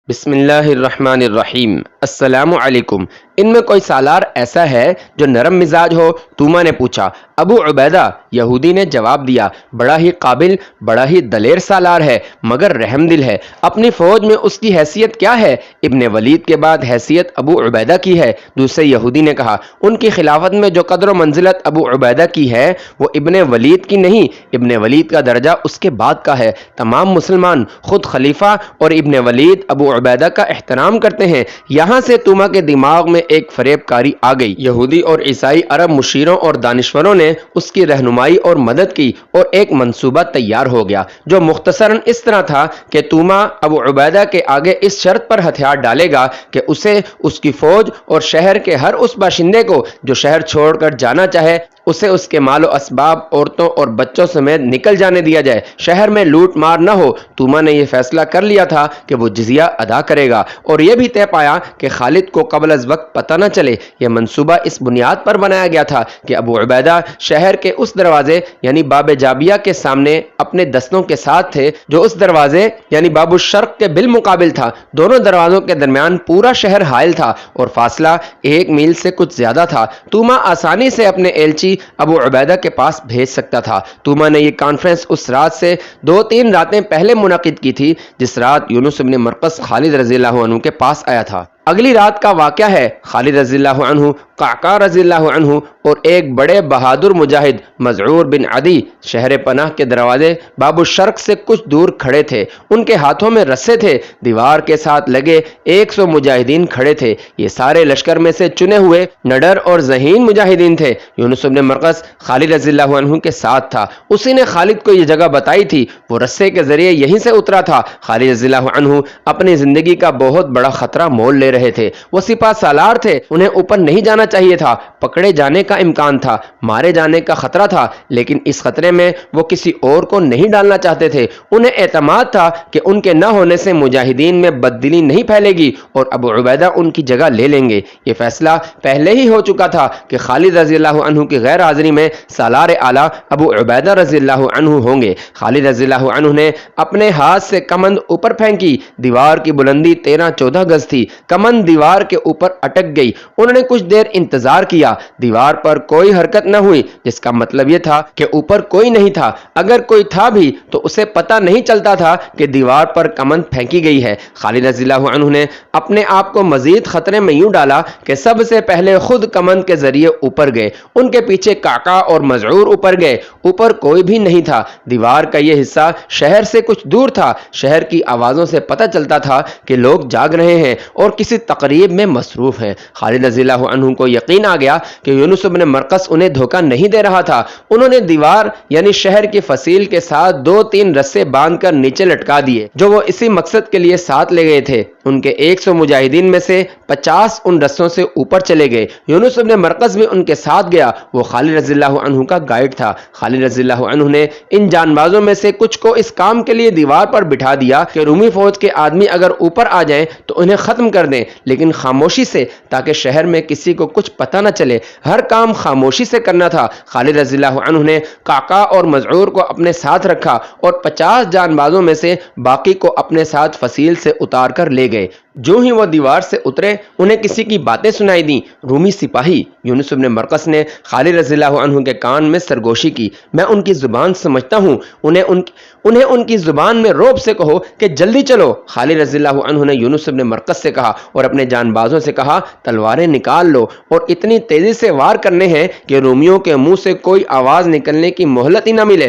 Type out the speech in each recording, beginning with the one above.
بسم اللہ الرحمن الرحیم۔ السلام علیکم۔ ان میں کوئی سالار ایسا ہے جو نرم مزاج ہو؟ توما نے پوچھا۔ ابو عبیدہ یہودی نے جواب دیا، بڑا ہی قابل، بڑا ہی دلیر سالار ہے، مگر رحم دل ہے۔ اپنی فوج میں اس کی حیثیت کیا ہے؟ ابن ولید کے بعد حیثیت ابو عبیدہ کی ہے۔ دوسرے یہودی نے کہا، ان کی خلافت میں جو قدر و منزلت ابو عبیدہ کی ہے وہ ابن ولید کی نہیں، ابن ولید کا درجہ اس کے بعد کا ہے۔ تمام مسلمان خود خلیفہ اور ابن ولید ابو عبیدہ کا احترام کرتے ہیں۔ یہاں سے توما کے دماغ میں ایک فریب کاری آ گئی۔ یہودی اور عیسائی عرب مشیروں اور دانشوروں نے اس کی رہنمائی اور مدد کی اور ایک منصوبہ تیار ہو گیا جو مختصراً اس طرح تھا کہ توما ابو عبیدہ کے آگے اس شرط پر ہتھیار ڈالے گا کہ اسے، اس کی فوج اور شہر کے ہر اس باشندے کو جو شہر چھوڑ کر جانا چاہے، اسے اس کے مال و اسباب، عورتوں اور بچوں سمیت نکل جانے دیا جائے۔ شہر میں لوٹ مار نہ ہو۔ توما نے یہ فیصلہ کر لیا تھا کہ وہ جزیہ ادا کرے گا، اور یہ بھی طے پایا کہ خالد کو قبل از وقت پتہ نہ چلے۔ یہ منصوبہ اس بنیاد پر بنایا گیا تھا کہ ابو عبیدہ شہر کے اس دروازے یعنی باب جابیہ کے سامنے اپنے دستوں کے ساتھ تھے جو اس دروازے یعنی باب الشرق کے بالمقابل تھا۔ دونوں دروازوں کے درمیان پورا شہر حائل تھا اور فاصلہ 1 میل سے کچھ زیادہ تھا۔ توما آسانی سے اپنے ایلچی ابو عبیدہ کے پاس بھیج سکتا تھا۔ توما نے یہ کانفرنس اس رات سے 2-3 راتیں پہلے منعقد کی تھی جس رات یونس بن مرقس خالد رضی اللہ عنہ کے پاس آیا تھا۔ اگلی رات کا واقعہ ہے۔ خالد رضی اللہ عنہ، قعقاع رضی اللہ عنہ اور ایک بڑے بہادر مجاہد مذعور بن عدی شہر پناہ کے دروازے باب الشرق سے کچھ دور کھڑے تھے۔ ان کے ہاتھوں میں رسے تھے۔ دیوار کے ساتھ لگے 100 مجاہدین کھڑے تھے۔ یہ سارے لشکر میں سے چنے ہوئے نڈر اور ذہین مجاہدین تھے۔ یونس بن مرقس خالد رضی اللہ عنہ کے ساتھ تھا۔ اسی نے خالد کو یہ جگہ بتائی تھی۔ وہ رسے کے ذریعے یہیں سے اترا تھا۔ خالد رضی اللہ عنہ اپنی زندگی کا بہت بڑا خطرہ مول لے رہے تھے۔ وہ سپاہ سالار تھے، انہیں اوپر نہیں جانا چاہیے تھا۔ پکڑے جانے کا امکان تھا، مارے جانے کا خطرہ تھا، لیکن اس خطرے میں وہ کسی اور کو نہیں ڈالنا چاہتے تھے۔ انہیں اعتماد تھا کہ ان کے نہ ہونے سے مجاہدین میں بددلی نہیں پھیلے گی اور ابو عبیدہ ان کی جگہ لے لیں گے۔ یہ فیصلہ پہلے ہی ہو چکا تھا کہ خالد رضی اللہ عنہ کی غیر حاضری میں سالار اعلیٰ ابو عبیدہ رضی اللہ عنہ ہوں گے۔ خالد رضی اللہ عنہ نے اپنے ہاتھ سے کمند اوپر پھینکی۔ دیوار کی بلندی 13-14 گز تھی۔ کمند دیوار کے اوپر اٹک گئی۔ انہوں نے کچھ دیر انتظار کیا۔ دیوار پر کوئی حرکت نہ ہوئی، جس کا مطلب یہ تھا کہ اوپر کوئی نہیں تھا۔ اگر کوئی تھا بھی تو اسے پتہ نہیں چلتا تھا کہ دیوار پر کمند پھینکی گئی ہے۔ خالد رضی اللہ عنہ نے اپنے آپ کو مزید خطرے میں یوں ڈالا کہ سب سے پہلے خود کمند کے ذریعے اوپر گئے۔ ان کے پیچھے قعقاع اور مذعور اوپر گئے۔ اوپر کوئی بھی نہیں تھا۔ دیوار کا یہ حصہ شہر سے کچھ دور تھا۔ شہر کی آوازوں سے پتہ چلتا تھا کہ لوگ جاگ رہے ہیں اور کسی تقریب میں مصروف ہیں۔ خالد رضی اللہ عنہ کو یقین آ گیا کہ یونس بن مرقس انہیں دھوکہ نہیں دے رہا تھا۔ انہوں نے دیوار یعنی شہر کی فصیل کے ساتھ 2-3 رسے باندھ کر نیچے لٹکا دیے جو وہ اسی مقصد کے لیے ساتھ لے گئے تھے۔ ان کے 100 مجاہدین میں سے 50 ان رسوں سے اوپر چلے گئے۔ یونس بن مرقس بھی ان کے ساتھ گیا۔ وہ خالد رضی اللہ عنہ کا گائیڈ تھا۔ خالد رضی اللہ عنہ نے ان جان بازوں میں سے کچھ کو اس کام کے لیے دیوار پر بٹھا دیا کہ رومی فوج کے آدمی اگر اوپر آ جائیں تو انہیں ختم کر دیں، لیکن خاموشی سے، تاکہ شہر میں کسی کو کچھ پتہ نہ چلے۔ ہر کام خاموشی سے کرنا تھا۔ خالد رضی اللہ عنہ نے قعقاع اور مذعور کو اپنے ساتھ رکھا اور 50 جان بازوں میں سے باقی کو اپنے ساتھ فصیل سے اتار کر لے گئے۔ جو ہی وہ دیوار سے اترے انہیں کسی کی باتیں سنائی دیں۔ رومی سپاہی یونس بن مرقس نے خالد رضی اللہ عنہ کے کان میں سرگوشی کی، میں ان کی زبان سمجھتا ہوں، انہیں ان کی زبان میں رعب سے کہو کہ جلدی چلو۔ خالد رضی اللہ عنہ نے یونس بن مرقس سے کہا اور اپنے جان بازوں سے کہا، تلواریں نکال لو اور اتنی تیزی سے وار کرنے ہیں کہ رومیوں کے منہ سے کوئی آواز نکلنے کی مہلت ہی نہ ملے۔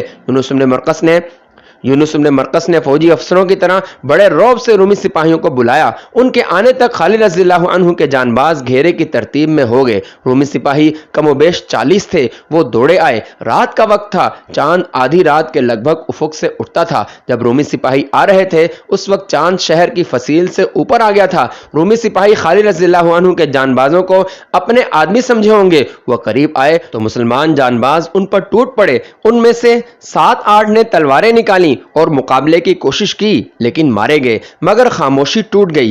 یونس بن مرقس نے فوجی افسروں کی طرح بڑے رعب سے رومی سپاہیوں کو بلایا۔ ان کے آنے تک خالد رضی اللہ عنہ کے جان باز گھیرے کی ترتیب میں ہو گئے۔ رومی سپاہی کم و بیش 40 تھے۔ وہ دوڑے آئے۔ رات کا وقت تھا۔ چاند آدھی رات کے لگ بھگ افق سے اٹھتا تھا۔ جب رومی سپاہی آ رہے تھے اس وقت چاند شہر کی فصیل سے اوپر آ گیا تھا۔ رومی سپاہی خالد رضی اللہ عنہ کے جان بازوں کو اپنے آدمی سمجھے ہوں گے۔ وہ قریب آئے تو مسلمان جان باز ان پر ٹوٹ پڑے۔ ان میں سے 7-8 نے تلواریں نکالی اور مقابلے کی کوشش کی، لیکن مارے گئے، مگر خاموشی ٹوٹ گئی۔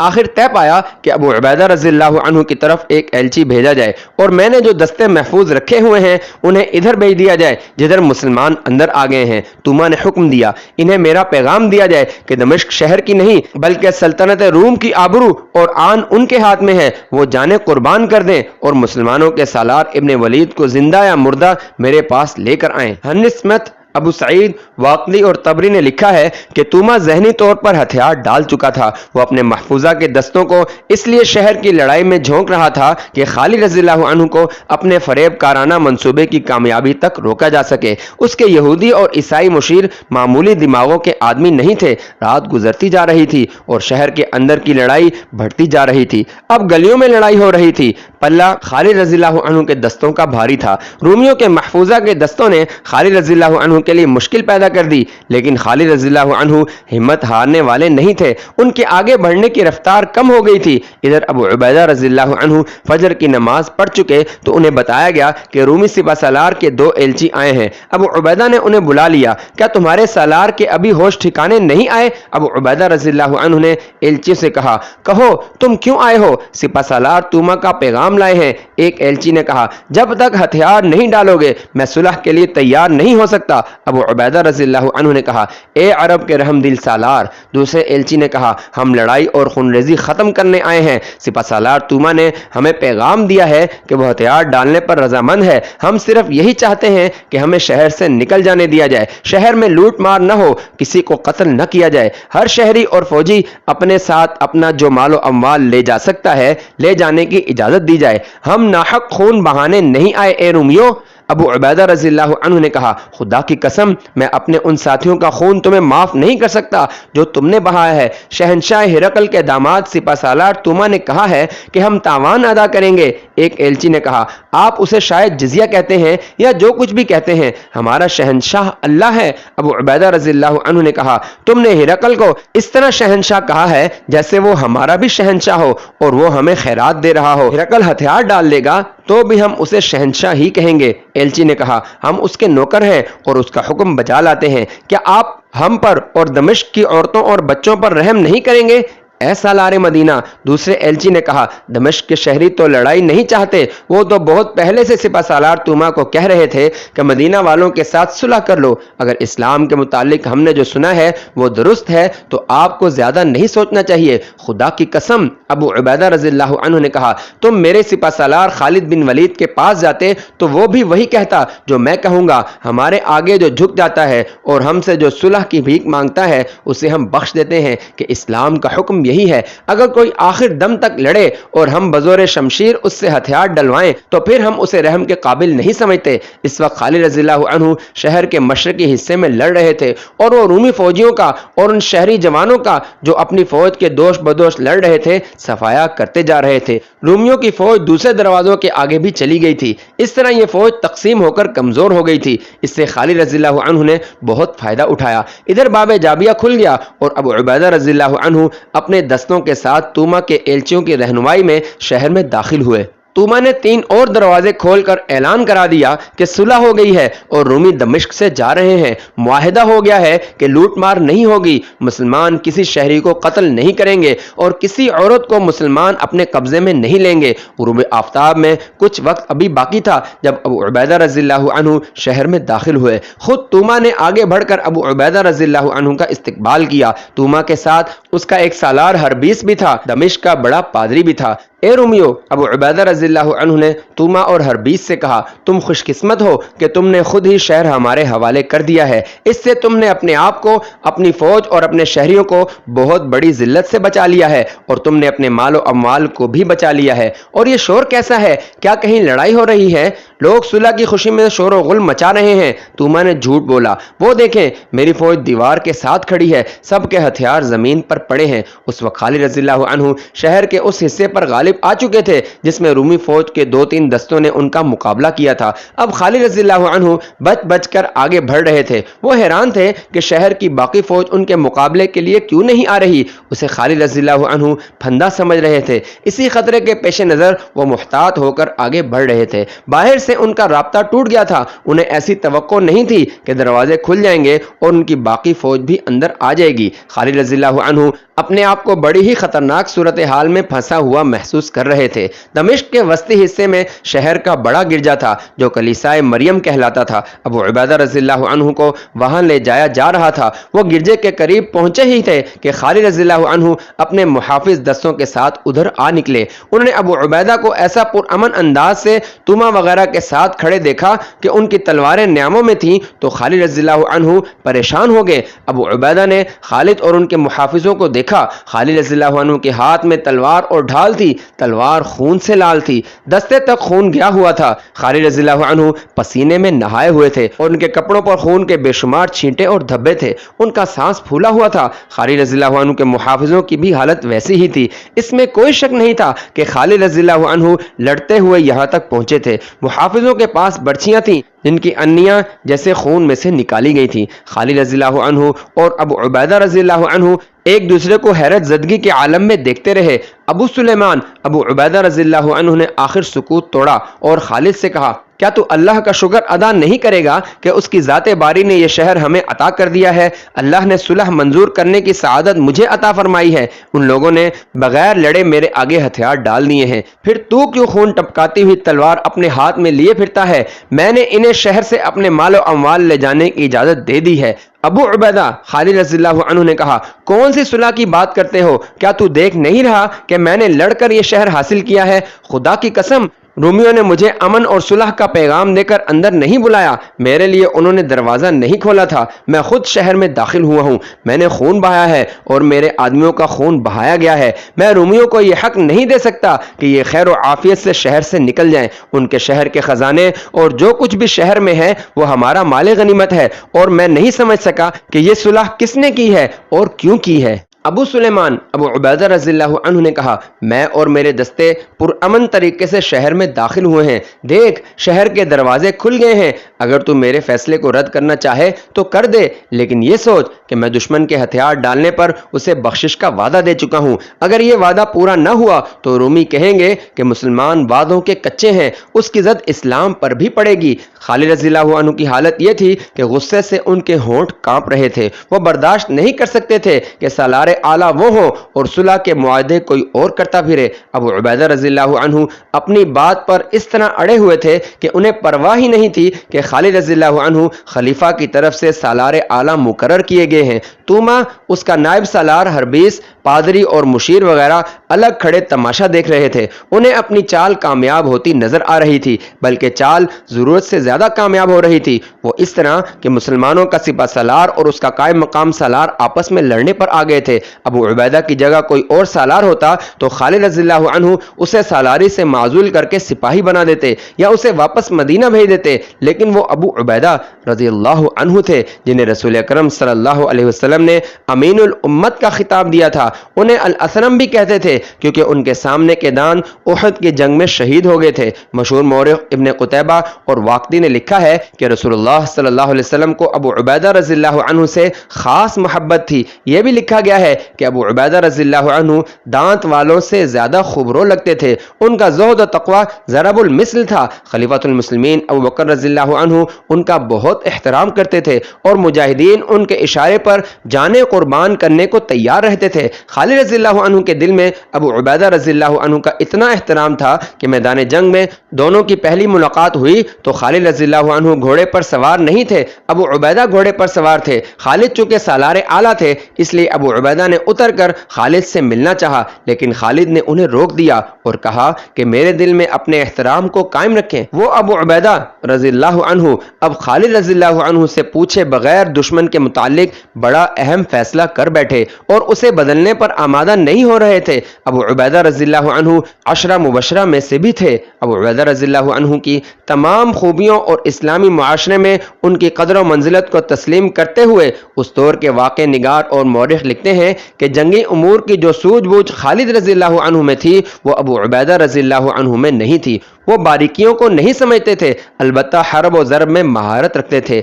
آخر طے پایا کہ ابو عبیدہ رضی اللہ عنہ کی طرف ایک ایلچی بھیجا جائے اور میں نے جو دستے محفوظ رکھے ہوئے ہیں انہیں ادھر بھیج دیا جائے جدھر مسلمان اندر آ گئے ہیں۔ توما نے حکم دیا انہیں میرا پیغام دیا جائے کہ دمشق شہر کی نہیں بلکہ سلطنت روم کی آبرو اور آن ان کے ہاتھ میں ہے، وہ جانیں قربان کر دیں اور مسلمانوں کے سالار ابن ولید کو زندہ یا مردہ میرے پاس لے کر آئیں۔ ہنس اسمتھ، ابو سعید واقلی اور طبری نے لکھا ہے کہ توما ذہنی طور پر ہتھیار ڈال چکا تھا، وہ اپنے محفوظہ کے دستوں کو اس لیے شہر کی لڑائی میں جھونک رہا تھا کہ خالد رضی اللہ عنہ کو اپنے فریب کارانہ منصوبے کی کامیابی تک روکا جا سکے۔ اس کے یہودی اور عیسائی مشیر معمولی دماغوں کے آدمی نہیں تھے۔ رات گزرتی جا رہی تھی اور شہر کے اندر کی لڑائی بڑھتی جا رہی تھی، اب گلیوں میں لڑائی ہو رہی تھی۔ پلہ خالد رضی اللہ عنہ کے دستوں کا بھاری تھا۔ رومیوں کے محفوظہ کے دستوں نے خالد رضی اللہ عنہ کے لیے مشکل پیدا کر دی، لیکن خالد رضی اللہ عنہ ہمت ہارنے والے نہیں تھے، ان کے آگے بڑھنے کی رفتار کم ہو گئی تھی۔ ادھر ابو عبیدہ رضی اللہ عنہ فجر کی نماز پڑھ چکے تو انہیں بتایا گیا کہ رومی سپہ سالار کے 2 ایلچی آئے ہیں۔ ابو عبیدہ نے انہیں بلا لیا، کیا تمہارے سالار کے ابھی ہوش ٹھکانے نہیں آئے؟ ابو عبیدہ رضی اللہ عنہ نے ایلچی سے کہا، کہو تم کیوں آئے ہو؟ سپہ سالار توما کا پیغام لائے ہیں۔ ایک ایلچی نے کہا، جب تک ہتھیار نہیں ڈالو گے میں صلح کے لیے تیار نہیں ہو سکتا۔ ابو عبیدہ رضی اللہ عنہ نے کہا، اے عرب کے رحم دل سالار۔ دوسرے ایلچی نے کہا، ہم لڑائی اور خونریزی ختم کرنے آئے ہیں۔ سپہ سالار توما نے ہمیں پیغام دیا ہے کہ وہ ہتھیار ڈالنے پر رضامند ہے، ہم صرف یہی چاہتے ہیں کہ ہمیں شہر سے نکل جانے دیا جائے، شہر میں لوٹ مار نہ ہو، کسی کو قتل نہ کیا جائے، ہر شہری اور فوجی اپنے ساتھ اپنا جو مال و اموال لے جا سکتا ہے لے جانے کی اجازت دی جائے، ہم ناحق خون بہانے نہیں آئے اے رومیو۔ ابو عبیدہ رضی اللہ عنہ نے کہا، خدا کی قسم میں اپنے ان ساتھیوں کا خون تمہیں معاف نہیں کر سکتا جو تم نے بہایا ہے۔ شہنشاہ ہرقل کے داماد سپہ سالار توما نے کہا ہے کہ ہم تاوان ادا کریں گے۔ ایک ایلچی نے کہا، آپ اسے شاید جزیہ کہتے ہیں یا جو کچھ بھی کہتے ہیں، ہمارا شہنشاہ اللہ ہے۔ ابو عبیدہ رضی اللہ عنہ نے کہا، تم نے ہرقل کو اس طرح شہنشاہ کہا ہے جیسے وہ ہمارا بھی شہنشاہ ہو اور وہ ہمیں خیرات دے رہا ہو۔ ہرقل ہتھیار ڈال لے گا تو بھی ہم اسے شہنشاہ ہی کہیں گے۔ ایلچی نے کہا، ہم اس کے نوکر ہیں اور اس کا حکم بجا لاتے ہیں، کیا آپ ہم پر اور دمشق کی عورتوں اور بچوں پر رحم نہیں کریں گے؟ اے سالار مدینہ، دوسرے ایلچی نے کہا، دمشق کے شہری تو لڑائی نہیں چاہتے، وہ تو بہت پہلے سے سپہ سالار توما کو کہہ رہے تھے کہ مدینہ والوں کے ساتھ صلح کر لو۔ اگر اسلام کے متعلق ہم نے جو سنا ہے وہ درست ہے تو آپ کو زیادہ نہیں سوچنا چاہیے۔ خدا کی قسم، ابو عبیدہ رضی اللہ عنہ نے کہا، تم میرے سپہ سالار خالد بن ولید کے پاس جاتے تو وہ بھی وہی کہتا جو میں کہوں گا، ہمارے آگے جو جھک جاتا ہے اور ہم سے جو صلح کی بھیک مانگتا ہے اسے ہم بخش دیتے ہیں کہ اسلام کا حکم یہی ہے۔ اگر کوئی آخر دم تک لڑے اور ہم بزور شمشیر اس سے ہتھیار ڈلوائیں تو پھر ہم اسے رحم کے قابل نہیں سمجھتے۔ اس وقت خالد رضی اللہ عنہ شہر کے مشرقی حصے میں لڑ رہے تھے اور وہ رومی فوجیوں کا اور ان شہری جوانوں کا جو اپنی فوج کے دوش بدوش لڑ رہے تھے صفایا کرتے جا رہے تھے۔ رومیوں کی فوج دوسرے دروازوں کے آگے بھی چلی گئی تھی، اس طرح یہ فوج تقسیم ہو کر کمزور ہو گئی تھی۔ اس سے خالد رضی اللہ عنہ نے بہت فائدہ اٹھایا۔ ادھر باب جابیہ کھل گیا اور ابو عبیدہ رضی اللہ عنہ اپنے دستوں کے ساتھ توما کے ایلچیوں کی رہنمائی میں شہر میں داخل ہوئے۔ توما نے 3 اور دروازے کھول کر اعلان کرا دیا کہ صلح ہو گئی ہے اور رومی دمشق سے جا رہے ہیں، معاہدہ ہو گیا ہے کہ لوٹ مار نہیں ہوگی، مسلمان کسی شہری کو قتل نہیں کریں گے اور کسی عورت کو مسلمان اپنے قبضے میں نہیں لیں گے۔ غروب آفتاب میں کچھ وقت ابھی باقی تھا جب ابو عبیدہ رضی اللہ عنہ شہر میں داخل ہوئے۔ خود توما نے آگے بڑھ کر ابو عبیدہ رضی اللہ عنہ کا استقبال کیا۔ توما کے ساتھ اس کا ایک سالار ہربیس بھی تھا، دمشق کا بڑا پادری بھی تھا۔ اے رومیو، ابو عبیدہ رضی اللہ عنہ نے توما اور ہربیس سے کہا، تم خوش قسمت ہو کہ تم نے خود ہی شہر ہمارے حوالے کر دیا ہے، اس سے تم نے اپنے آپ کو، اپنی فوج اور اپنے شہریوں کو بہت بڑی ذلت سے بچا لیا ہے اور تم نے اپنے مال و اموال کو بھی بچا لیا ہے۔ اور یہ شور کیسا ہے؟ کیا کہیں لڑائی ہو رہی ہے؟ لوگ صلح کی خوشی میں شور و غل مچا رہے ہیں۔ توما نے جھوٹ بولا، وہ دیکھیں میری فوج دیوار کے ساتھ کھڑی ہے، سب کے ہتھیار زمین پر پڑے ہیں۔ اس وقت خالد رضی اللہ عنہ شہر کے اس حصے پر غالب غالب آ چکے تھے جس میں رومی فوج کے 2-3 دستوں نے ان کا مقابلہ کیا تھا۔ اب خالد رضی اللہ عنہ بچ بچ کر آگے بڑھ رہے تھے۔ وہ حیران تھے کہ شہر کی باقی فوج ان کے مقابلے کے لیے کیوں نہیں آ رہی۔ اسے خالد رضی اللہ عنہ پھندا سمجھ رہے تھے۔ اسی خطرے کے پیش نظر وہ محتاط ہو کر آگے بڑھ رہے تھے۔ باہر سے ان کا رابطہ ٹوٹ گیا تھا۔ انہیں ایسی توقع نہیں تھی کہ دروازے کھل جائیں گے اور ان کی باقی فوج بھی اندر آ جائے گی۔ خالد رضی اللہ عنہ اپنے آپ کو بڑی ہی خطرناک صورتحال میں پھنسا ہوا محسوس کر رہے تھے۔ دمشق کے وسطی حصے میں شہر کا بڑا گرجا تھا جو کلیسائے مریم کہلاتا تھا۔ ابو عبیدہ رضی اللہ عنہ کو وہاں لے جایا جا رہا تھا۔ وہ گرجے کے قریب پہنچے ہی تھے کہ خالد رضی اللہ عنہ اپنے محافظ دستوں کے ساتھ ادھر آ نکلے۔ انہوں نے ابو عبیدہ کو ایسا پرامن انداز سے تومہ وغیرہ کے ساتھ کھڑے دیکھا کہ ان کی تلواریں نیاموں میں تھیں تو خالد رضی اللہ عنہ پریشان ہو گئے۔ ابو عبیدہ نے خالد اور ان کے محافظوں کو دیکھا۔ خالد رضی اللہ عنہ کے ہاتھ میں تلوار اور ڈھال تھی۔ تلوار خون سے لال تھی، دستے تک خون گیا ہوا تھا۔ خالد رضی اللہ عنہ پسینے میں نہائے ہوئے تھے اور ان کے کپڑوں پر خون کے بے شمار چھینٹے اور دھبے تھے۔ ان کا سانس پھولا ہوا تھا۔ خالد رضی اللہ عنہ کے محافظوں کی بھی حالت ویسی ہی تھی۔ اس میں کوئی شک نہیں تھا کہ خالد رضی اللہ عنہ لڑتے ہوئے یہاں تک پہنچے تھے۔ محافظوں کے پاس برچیاں تھیں جن کی انیاں جیسے خون میں سے نکالی گئی تھیں۔ خالد رضی اللہ عنہ اور ابو عبیدہ رضی اللہ عنہ ایک دوسرے کو حیرت زدگی کے عالم میں دیکھتے رہے۔ ابو سلیمان ابو عبیدہ رضی اللہ عنہ نے آخر سکوت توڑا اور خالد سے کہا، کیا تو اللہ کا شکر ادا نہیں کرے گا کہ اس کی ذات باری نے یہ شہر ہمیں عطا کر دیا ہے؟ اللہ نے صلح منظور کرنے کی سعادت مجھے عطا فرمائی ہے۔ ان لوگوں نے بغیر لڑے میرے آگے ہتھیار ڈال دیے ہیں، پھر تو کیوں خون ٹپکاتی ہوئی تلوار اپنے ہاتھ میں لیے پھرتا ہے؟ میں نے انہیں شہر سے اپنے مال و اموال لے جانے کی اجازت دے دی ہے۔ ابو عبیدہ خالد رضی اللہ عنہ نے کہا، کون سی صلح کی بات کرتے ہو؟ کیا تو دیکھ نہیں رہا کہ میں نے لڑ کر یہ شہر حاصل کیا ہے؟ خدا کی قسم، رومیوں نے مجھے امن اور صلح کا پیغام دے کر اندر نہیں بلایا۔ میرے لیے انہوں نے دروازہ نہیں کھولا تھا۔ میں خود شہر میں داخل ہوا ہوں۔ میں نے خون بہایا ہے اور میرے آدمیوں کا خون بہایا گیا ہے۔ میں رومیوں کو یہ حق نہیں دے سکتا کہ یہ خیر و عافیت سے شہر سے نکل جائیں۔ ان کے شہر کے خزانے اور جو کچھ بھی شہر میں ہے وہ ہمارا مال غنیمت ہے، اور میں نہیں سمجھ سکا کہ یہ صلح کس نے کی ہے اور کیوں کی ہے۔ ابو سلیمان ابو عبیدہ رضی اللہ عنہ نے کہا، میں اور میرے دستے پرامن طریقے سے شہر میں داخل ہوئے ہیں۔ دیکھ، شہر کے دروازے کھل گئے ہیں۔ اگر تو میرے فیصلے کو رد کرنا چاہے تو کر دے، لیکن یہ سوچ کہ میں دشمن کے ہتھیار ڈالنے پر اسے بخشش کا وعدہ دے چکا ہوں۔ اگر یہ وعدہ پورا نہ ہوا تو رومی کہیں گے کہ مسلمان وعدوں کے کچے ہیں، اس کی زد اسلام پر بھی پڑے گی۔ خالد رضی اللہ عنہ کی حالت یہ تھی کہ غصے سے ان کے ہونٹ کانپ رہے تھے۔ وہ برداشت نہیں کر سکتے تھے کہ سالار اعلیٰ وہ ہوں اور صلح کے معاہدے کوئی اور کرتا پھرے۔ ابو عبیدہ رضی اللہ عنہ اپنی بات پر اس طرح اڑے ہوئے تھے کہ انہیں پرواہ ہی نہیں تھی کہ خالد رضی اللہ عنہ خلیفہ کی طرف سے سالار اعلیٰ مقرر کیے گئے ہیں۔ توما، اس کا نائب سالار، ہربیس، پادری اور مشیر وغیرہ الگ کھڑے تماشا دیکھ رہے تھے۔ انہیں اپنی چال کامیاب ہوتی نظر آ رہی تھی، بلکہ چال ضرورت سے زیادہ کامیاب ہو رہی تھی۔ وہ اس طرح کہ مسلمانوں کا سپہ سالار اور اس کا قائم مقام سالار آپس میں لڑنے پر آ گئے تھے۔ ابو عبیدہ کی جگہ کوئی اور سالار ہوتا تو خالد رضی اللہ عنہ اسے سالاری سے معزول کر کے سپاہی بنا دیتے یا اسے واپس مدینہ بھیج دیتے، لیکن وہ ابو عبیدہ رضی اللہ عنہ تھے جنہیں رسول اکرم صلی اللہ علیہ وسلم نے امین الامت کا خطاب دیا تھا۔ انہیں الاسرم بھی کہتے تھے کیونکہ ان کے سامنے کے دان احد کی جنگ میں شہید ہو گئے تھے۔ مشہور مورخ ابن قتیبہ اور واقدی نے لکھا ہے کہ رسول اللہ صلی اللہ علیہ وسلم کو ابو عبیدہ رضی اللہ عنہ سے خاص محبت تھی۔ یہ بھی لکھا گیا ہے کہ ابو عبیدہ رضی اللہ عنہ دانت والوں سے زیادہ خوبرو لگتے تھے۔ ان کا زہد و تقوی ضرب المثل تھا۔ خلیفۃ المسلمین ابو بکر رضی اللہ عنہ ان کا بہت احترام کرتے تھے اور مجاہدین ان کے اشارے پر جانیں قربان کرنے کو تیار رہتے تھے۔ خالد رضی اللہ عنہ کے دل میں ابو عبیدہ رضی اللہ عنہ کا اتنا احترام تھا کہ میدان جنگ میں دونوں کی پہلی ملاقات ہوئی تو خالد رضی اللہ عنہ گھوڑے پر سوار نہیں تھے، ابو عبیدہ گھوڑے پر سوار تھے۔ خالد چونکہ سالار اعلیٰ تھے اس لیے ابو عبیدہ نے اتر کر خالد سے ملنا چاہا، لیکن خالد نے انہیں روک دیا اور کہا کہ میرے دل میں اپنے احترام کو قائم رکھیں۔ وہ ابو عبیدہ رضی اللہ عنہ اب خالد رضی اللہ عنہ سے پوچھے بغیر دشمن کے متعلق بڑا اہم فیصلہ کر بیٹھے اور اسے بدلنے کرنے پر آمادہ نہیں ہو رہے تھے۔ ابو عبیدہ رضی اللہ عنہ عشرہ مبشرہ میں سے بھی تھے۔ ابو عبیدہ رضی اللہ عنہ کی تمام خوبیوں اور اسلامی معاشرے میں ان کی قدر و منزلت کو تسلیم کرتے ہوئے اس دور کے واقع نگار اور مورخ لکھتے ہیں کہ جنگی امور کی جو سوجھ بوجھ خالد رضی اللہ عنہ میں تھی وہ ابو عبیدہ رضی اللہ عنہ میں نہیں تھی۔ وہ باریکیوں کو نہیں سمجھتے تھے، البتہ حرب و ضرب میں مہارت رکھتے تھے۔